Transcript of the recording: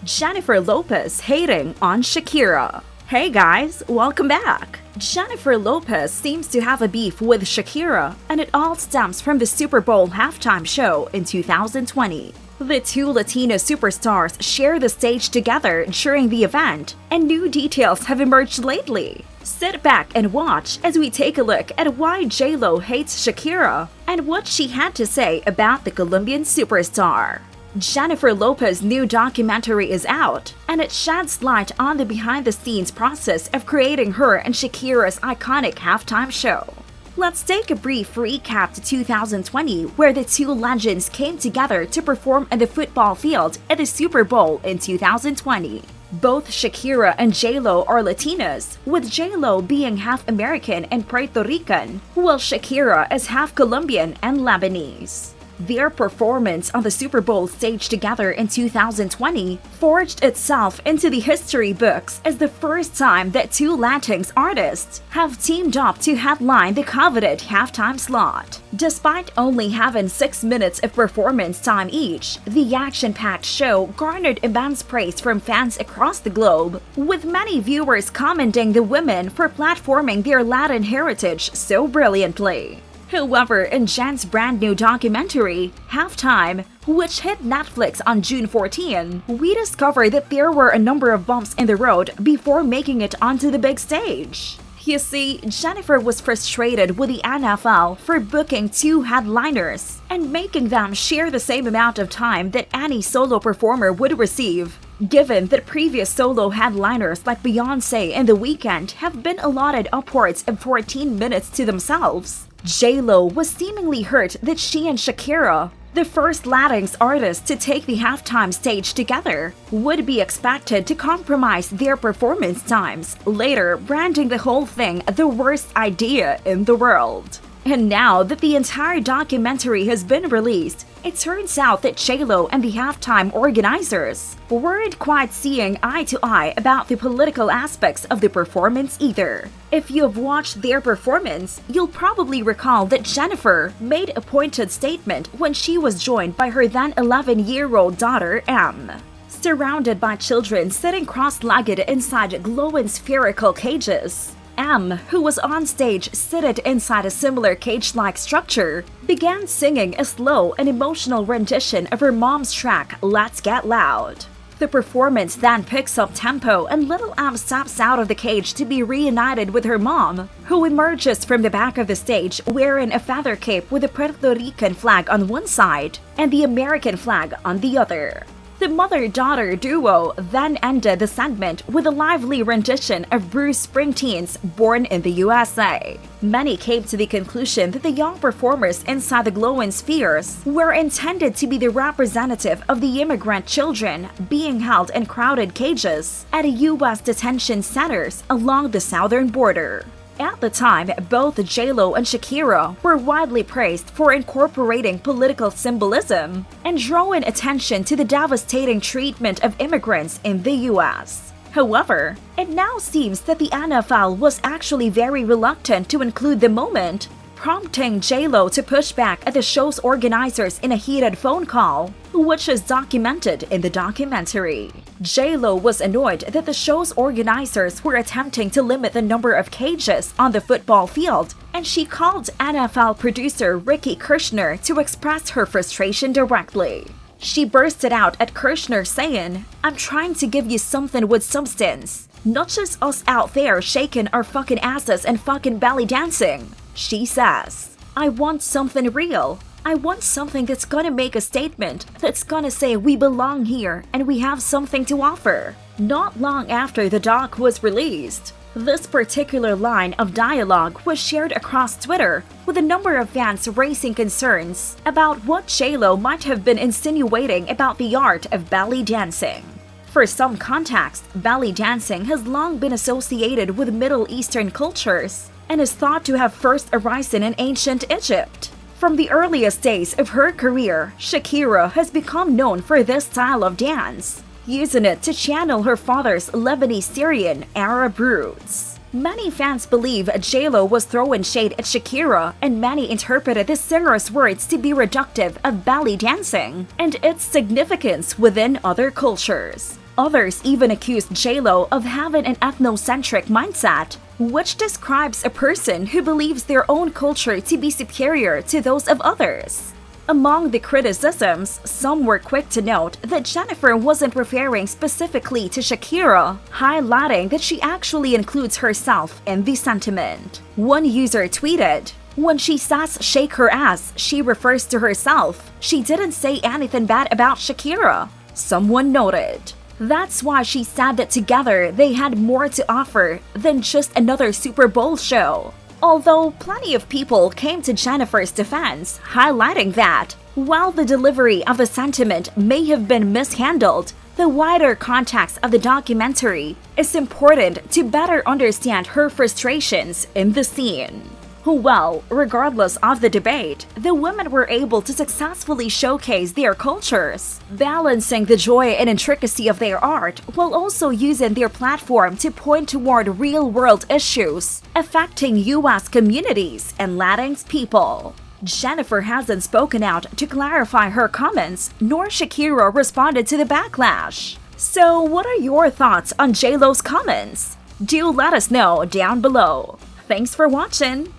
Jennifer Lopez hating on Shakira. Hey guys, welcome back! Jennifer Lopez seems to have a beef with Shakira, and it all stems from the Super Bowl halftime show in 2020. The two Latino superstars share the stage together during the event, and new details have emerged lately. Sit back and watch as we take a look at why J-Lo hates Shakira and what she had to say about the Colombian superstar. Jennifer Lopez's new documentary is out, and it sheds light on the behind-the-scenes process of creating her and Shakira's iconic halftime show. Let's take a brief recap to 2020, where the two legends came together to perform on the football field at the Super Bowl in 2020. Both Shakira and J-Lo are Latinas, with J-Lo being half American and Puerto Rican, while Shakira is half Colombian and Lebanese. Their performance on the Super Bowl stage together in 2020 forged itself into the history books as the first time that two Latinx artists have teamed up to headline the coveted halftime slot. Despite only having 6 minutes of performance time each, the action-packed show garnered immense praise from fans across the globe, with many viewers commending the women for platforming their Latin heritage so brilliantly. However, in Jen's brand new documentary, Halftime, which hit Netflix on June 14, we discovered that there were a number of bumps in the road before making it onto the big stage. You see, Jennifer was frustrated with the NFL for booking two headliners and making them share the same amount of time that any solo performer would receive, given that previous solo headliners like Beyoncé and The Weeknd have been allotted upwards of 14 minutes to themselves. J-Lo was seemingly hurt that she and Shakira, the first Latinx artists to take the halftime stage together, would be expected to compromise their performance times, later branding the whole thing the worst idea in the world. And now that the entire documentary has been released, it turns out that J-Lo and the halftime organizers weren't quite seeing eye to eye about the political aspects of the performance either. If you've watched their performance, you'll probably recall that Jennifer made a pointed statement when she was joined by her then 11-year-old daughter, Em. Surrounded by children sitting cross-legged inside glowing spherical cages, Em, who was on stage seated inside a similar cage-like structure, began singing a slow and emotional rendition of her mom's track, Let's Get Loud. The performance then picks up tempo and little Em steps out of the cage to be reunited with her mom, who emerges from the back of the stage wearing a feather cape with the Puerto Rican flag on one side and the American flag on the other. The mother-daughter duo then ended the segment with a lively rendition of Bruce Springsteen's Born in the USA. Many came to the conclusion that the young performers inside the glowing spheres were intended to be the representative of the immigrant children being held in crowded cages at U.S. detention centers along the southern border. At the time, both J-Lo and Shakira were widely praised for incorporating political symbolism and drawing attention to the devastating treatment of immigrants in the U.S. However, it now seems that the NFL was actually very reluctant to include the moment, prompting J-Lo to push back at the show's organizers in a heated phone call, which is documented in the documentary. J-Lo was annoyed that the show's organizers were attempting to limit the number of cages on the football field, and she called NFL producer Ricky Kirshner to express her frustration directly. She bursted out at Kirshner saying, "I'm trying to give you something with substance, not just us out there shaking our fucking asses and fucking belly dancing." She says, "I want something real. I want something that's gonna make a statement, that's gonna say we belong here and we have something to offer." Not long after the doc was released, this particular line of dialogue was shared across Twitter, with a number of fans raising concerns about what J-Lo might have been insinuating about the art of belly dancing. For some context, belly dancing has long been associated with Middle Eastern cultures and is thought to have first arisen in ancient Egypt. From the earliest days of her career, Shakira has become known for this style of dance, using it to channel her father's Lebanese-Syrian Arab roots. Many fans believe J-Lo was throwing shade at Shakira, and many interpreted the singer's words to be reductive of belly dancing and its significance within other cultures. Others even accused JLo of having an ethnocentric mindset, which describes a person who believes their own culture to be superior to those of others. Among the criticisms, some were quick to note that Jennifer wasn't referring specifically to Shakira, highlighting that she actually includes herself in the sentiment. One user tweeted, "When she says shake her ass, she refers to herself. She didn't say anything bad about Shakira." Someone noted, "That's why she said that together they had more to offer than just another Super Bowl show." Although plenty of people came to Jennifer's defense, highlighting that, while the delivery of the sentiment may have been mishandled, the wider context of the documentary is important to better understand her frustrations in the scene. Well, regardless of the debate, the women were able to successfully showcase their cultures, balancing the joy and intricacy of their art while also using their platform to point toward real-world issues affecting U.S. communities and Latinx people. Jennifer hasn't spoken out to clarify her comments, nor Shakira responded to the backlash. So what are your thoughts on JLo's comments? Do let us know down below. Thanks for watching!